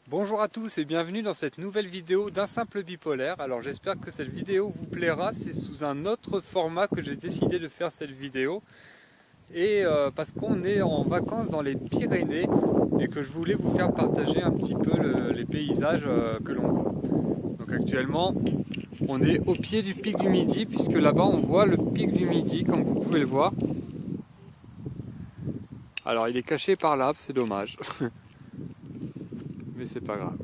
Bonjour à tous et bienvenue dans cette nouvelle vidéo d'un simple bipolaire. Alors j'espère que cette vidéo vous plaira, c'est sous un autre format que j'ai décidé de faire cette vidéo. Et parce qu'on est en vacances dans les Pyrénées et que je voulais vous faire partager un petit peu les paysages que l'on voit. Donc actuellement on est au pied du pic du Midi puisque là-bas on voit le pic du Midi comme vous pouvez le voir. Alors il est caché par l'arbre, c'est dommage. Mais c'est pas grave.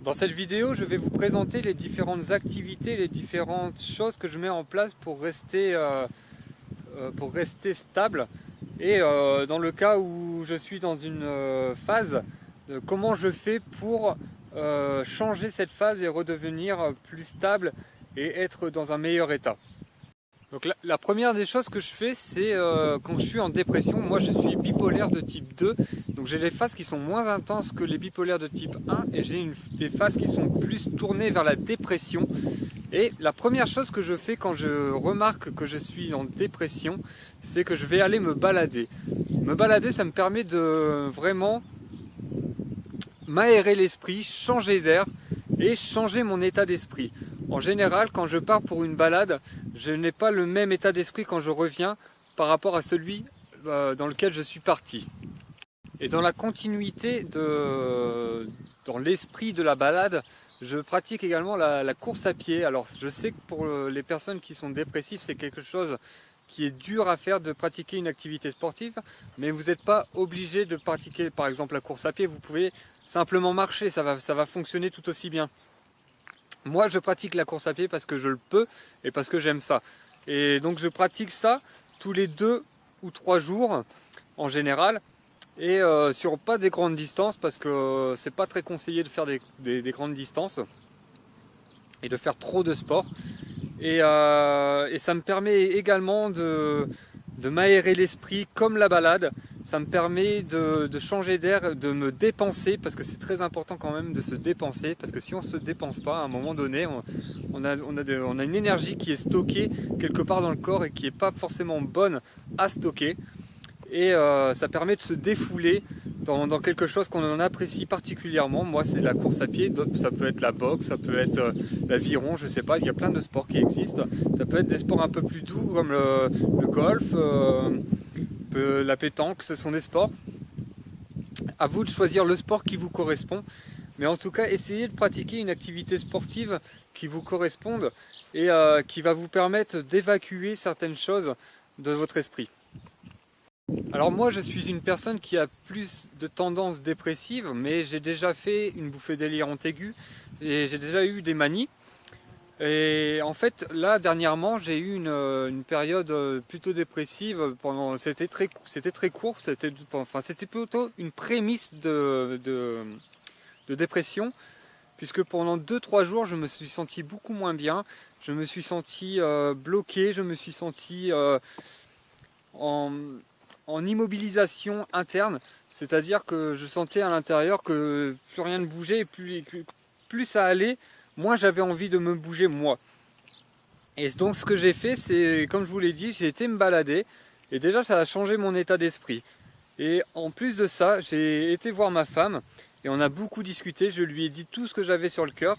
Dans cette vidéo, je vais vous présenter les différentes activités, les différentes choses que je mets en place pour rester stable. Et dans le cas où je suis dans une phase, comment je fais pour changer cette phase et redevenir plus stable et être dans un meilleur état. Donc la première des choses que je fais, c'est quand je suis en dépression, moi je suis bipolaire de type 2, donc j'ai des phases qui sont moins intenses que les bipolaires de type 1 et j'ai des phases qui sont plus tournées vers la dépression. Et la première chose que je fais quand je remarque que je suis en dépression, c'est que je vais aller me balader. Me balader, ça me permet de vraiment m'aérer l'esprit, changer d'air et changer mon état d'esprit. En général, quand je pars pour une balade, je n'ai pas le même état d'esprit quand je reviens par rapport à celui dans lequel je suis parti. Et dans la continuité, dans l'esprit de la balade, je pratique également la course à pied. Alors je sais que pour les personnes qui sont dépressives, c'est quelque chose qui est dur à faire de pratiquer une activité sportive, mais vous n'êtes pas obligé de pratiquer par exemple la course à pied, vous pouvez simplement marcher, ça va fonctionner tout aussi bien. Moi je pratique la course à pied parce que je le peux et parce que j'aime ça. Et donc je pratique ça tous les 2 ou 3 jours en général. Et sur pas des grandes distances parce que c'est pas très conseillé de faire des grandes distances et de faire trop de sport. Et ça me permet également de m'aérer l'esprit comme la balade. Ça me permet de changer d'air, de me dépenser parce que c'est très important quand même de se dépenser parce que si on ne se dépense pas, à un moment donné, on a une énergie qui est stockée quelque part dans le corps et qui n'est pas forcément bonne à stocker. Et ça permet de se défouler dans quelque chose qu'on en apprécie particulièrement. Moi c'est la course à pied, d'autres ça peut être la boxe, ça peut être l'aviron, je sais pas, il y a plein de sports qui existent. Ça peut être des sports un peu plus doux comme le golf, la pétanque, ce sont des sports. À vous de choisir le sport qui vous correspond. Mais en tout cas, essayez de pratiquer une activité sportive qui vous corresponde et qui va vous permettre d'évacuer certaines choses de votre esprit. Alors moi je suis une personne qui a plus de tendances dépressives, mais j'ai déjà fait une bouffée délirante aiguë et j'ai déjà eu des manies. Et en fait là dernièrement j'ai eu une période plutôt dépressive, c'était très court, c'était plutôt une prémisse de dépression, puisque pendant 2-3 jours je me suis senti beaucoup moins bien, je me suis senti bloqué, je me suis senti en immobilisation interne, c'est-à-dire que je sentais à l'intérieur que plus rien ne bougeait et plus ça allait, moins j'avais envie de me bouger moi. Et donc ce que j'ai fait, c'est comme je vous l'ai dit, j'ai été me balader et déjà ça a changé mon état d'esprit. Et en plus de ça, j'ai été voir ma femme et on a beaucoup discuté, je lui ai dit tout ce que j'avais sur le cœur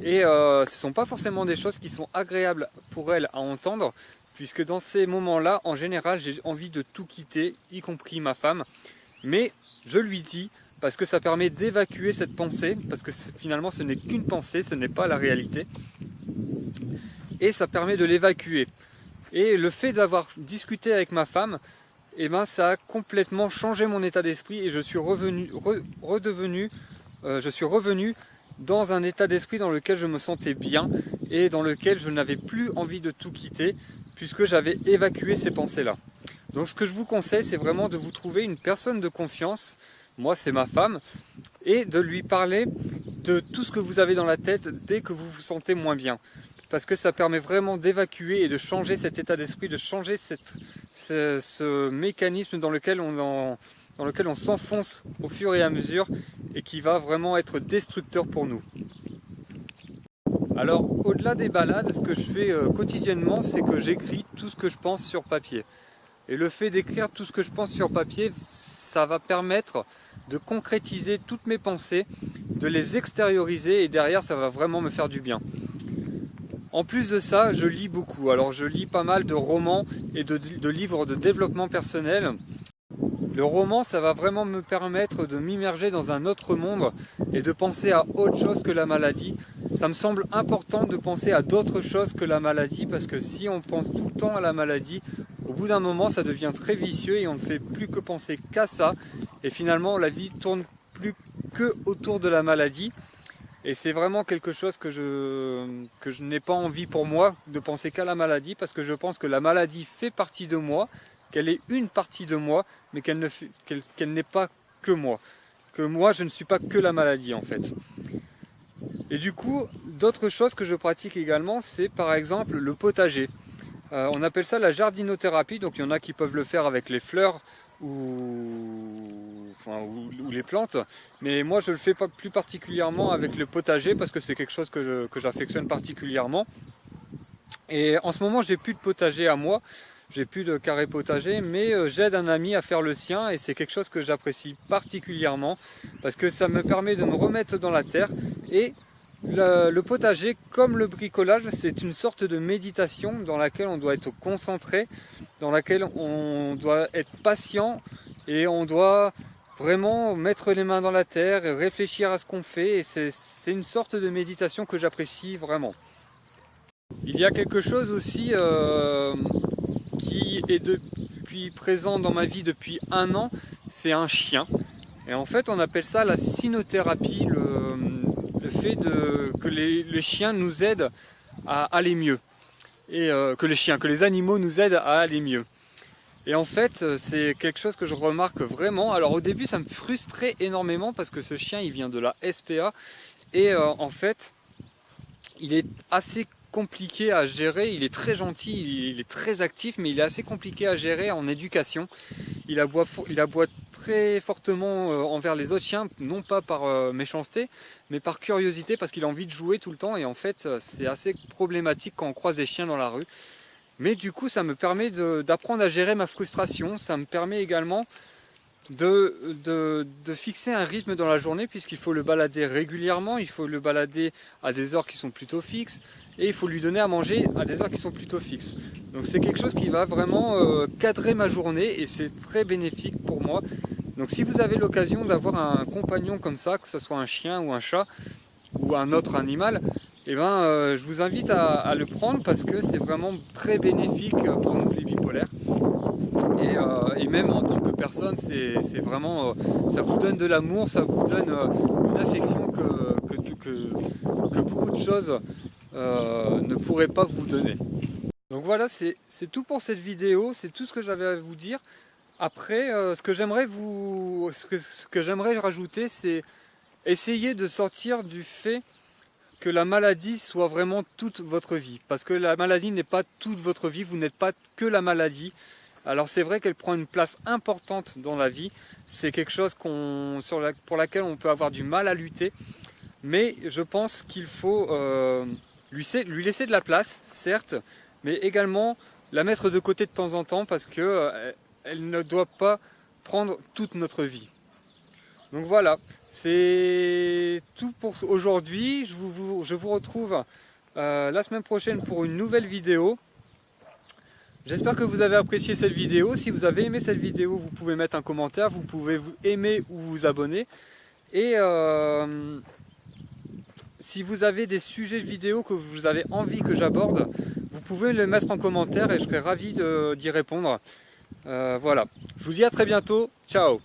et ce ne sont pas forcément des choses qui sont agréables pour elle à entendre, puisque dans ces moments-là, en général, j'ai envie de tout quitter, y compris ma femme. Mais je lui dis, parce que ça permet d'évacuer cette pensée, parce que finalement ce n'est qu'une pensée, ce n'est pas la réalité. Et ça permet de l'évacuer. Et le fait d'avoir discuté avec ma femme, eh ben, ça a complètement changé mon état d'esprit et je suis revenu dans un état d'esprit dans lequel je me sentais bien et dans lequel je n'avais plus envie de tout quitter, puisque j'avais évacué ces pensées-là. Donc ce que je vous conseille, c'est vraiment de vous trouver une personne de confiance, moi c'est ma femme, et de lui parler de tout ce que vous avez dans la tête dès que vous vous sentez moins bien. Parce que ça permet vraiment d'évacuer et de changer cet état d'esprit, de changer ce mécanisme dans lequel on s'enfonce au fur et à mesure et qui va vraiment être destructeur pour nous. Alors au-delà des balades, ce que je fais quotidiennement, c'est que j'écris tout ce que je pense sur papier. Et le fait d'écrire tout ce que je pense sur papier, ça va permettre de concrétiser toutes mes pensées, de les extérioriser et derrière ça va vraiment me faire du bien. En plus de ça, je lis beaucoup. Alors je lis pas mal de romans et de livres de développement personnel. Le roman, ça va vraiment me permettre de m'immerger dans un autre monde et de penser à autre chose que la maladie. Ça me semble important de penser à d'autres choses que la maladie parce que si on pense tout le temps à la maladie, au bout d'un moment ça devient très vicieux et on ne fait plus que penser qu'à ça. Et finalement la vie tourne plus que autour de la maladie. Et c'est vraiment quelque chose que je n'ai pas envie pour moi de penser qu'à la maladie parce que je pense que la maladie fait partie de moi, qu'elle est une partie de moi, mais qu'elle n'est pas que moi. Que moi je ne suis pas que la maladie en fait. Et du coup, d'autres choses que je pratique également, c'est par exemple le potager. On appelle ça la jardinothérapie, donc il y en a qui peuvent le faire avec les fleurs ou les plantes, mais moi je le fais pas plus particulièrement avec le potager parce que c'est quelque chose que j'affectionne particulièrement. Et en ce moment j'ai plus de potager à moi, j'ai plus de carré potager, mais j'aide un ami à faire le sien et c'est quelque chose que j'apprécie particulièrement parce que ça me permet de me remettre dans la terre. Et le potager, comme le bricolage, c'est une sorte de méditation dans laquelle on doit être concentré, dans laquelle on doit être patient et on doit vraiment mettre les mains dans la terre et réfléchir à ce qu'on fait. Et c'est une sorte de méditation que j'apprécie vraiment. Il y a quelque chose aussi qui est présent dans ma vie depuis 1 an, c'est un chien. Et en fait on appelle ça la cynothérapie, le fait que les chiens nous aident à aller mieux. Et que les animaux nous aident à aller mieux. Et en fait, c'est quelque chose que je remarque vraiment. Alors au début, ça me frustrait énormément parce que ce chien, il vient de la SPA. Et en fait, il est assez compliqué à gérer. Il est très gentil, il est très actif, mais il est assez compliqué à gérer en éducation. Il aboie très fortement envers les autres chiens, non pas par méchanceté, mais par curiosité, parce qu'il a envie de jouer tout le temps. Et en fait, c'est assez problématique quand on croise des chiens dans la rue. Mais du coup, ça me permet d'apprendre à gérer ma frustration. Ça me permet également de fixer un rythme dans la journée, puisqu'il faut le balader régulièrement, il faut le balader à des heures qui sont plutôt fixes, et il faut lui donner à manger à des heures qui sont plutôt fixes. Donc c'est quelque chose qui va vraiment cadrer ma journée, et c'est très bénéfique pour moi. Donc si vous avez l'occasion d'avoir un compagnon comme ça, que ce soit un chien ou un chat, ou un autre animal, eh ben, je vous invite à le prendre parce que c'est vraiment très bénéfique pour nous les bipolaires. Et même en tant que personne, c'est vraiment, ça vous donne de l'amour, ça vous donne une affection que beaucoup de choses ne pourraient pas vous donner. Donc voilà, c'est tout pour cette vidéo, c'est tout ce que j'avais à vous dire. Après, ce que j'aimerais rajouter, c'est essayer de sortir du fait que la maladie soit vraiment toute votre vie. Parce que la maladie n'est pas toute votre vie, vous n'êtes pas que la maladie. Alors c'est vrai qu'elle prend une place importante dans la vie, c'est quelque chose pour laquelle on peut avoir du mal à lutter, mais je pense qu'il faut lui laisser de la place, certes, mais également la mettre de côté de temps en temps parce que elle ne doit pas prendre toute notre vie. Donc voilà, c'est tout pour aujourd'hui. Je vous retrouve la semaine prochaine pour une nouvelle vidéo. J'espère que vous avez apprécié cette vidéo. Si vous avez aimé cette vidéo, vous pouvez mettre un commentaire, vous pouvez vous aimer ou vous abonner. Et si vous avez des sujets de vidéo que vous avez envie que j'aborde, vous pouvez les mettre en commentaire et je serai ravi d'y répondre. Voilà, je vous dis à très bientôt. Ciao.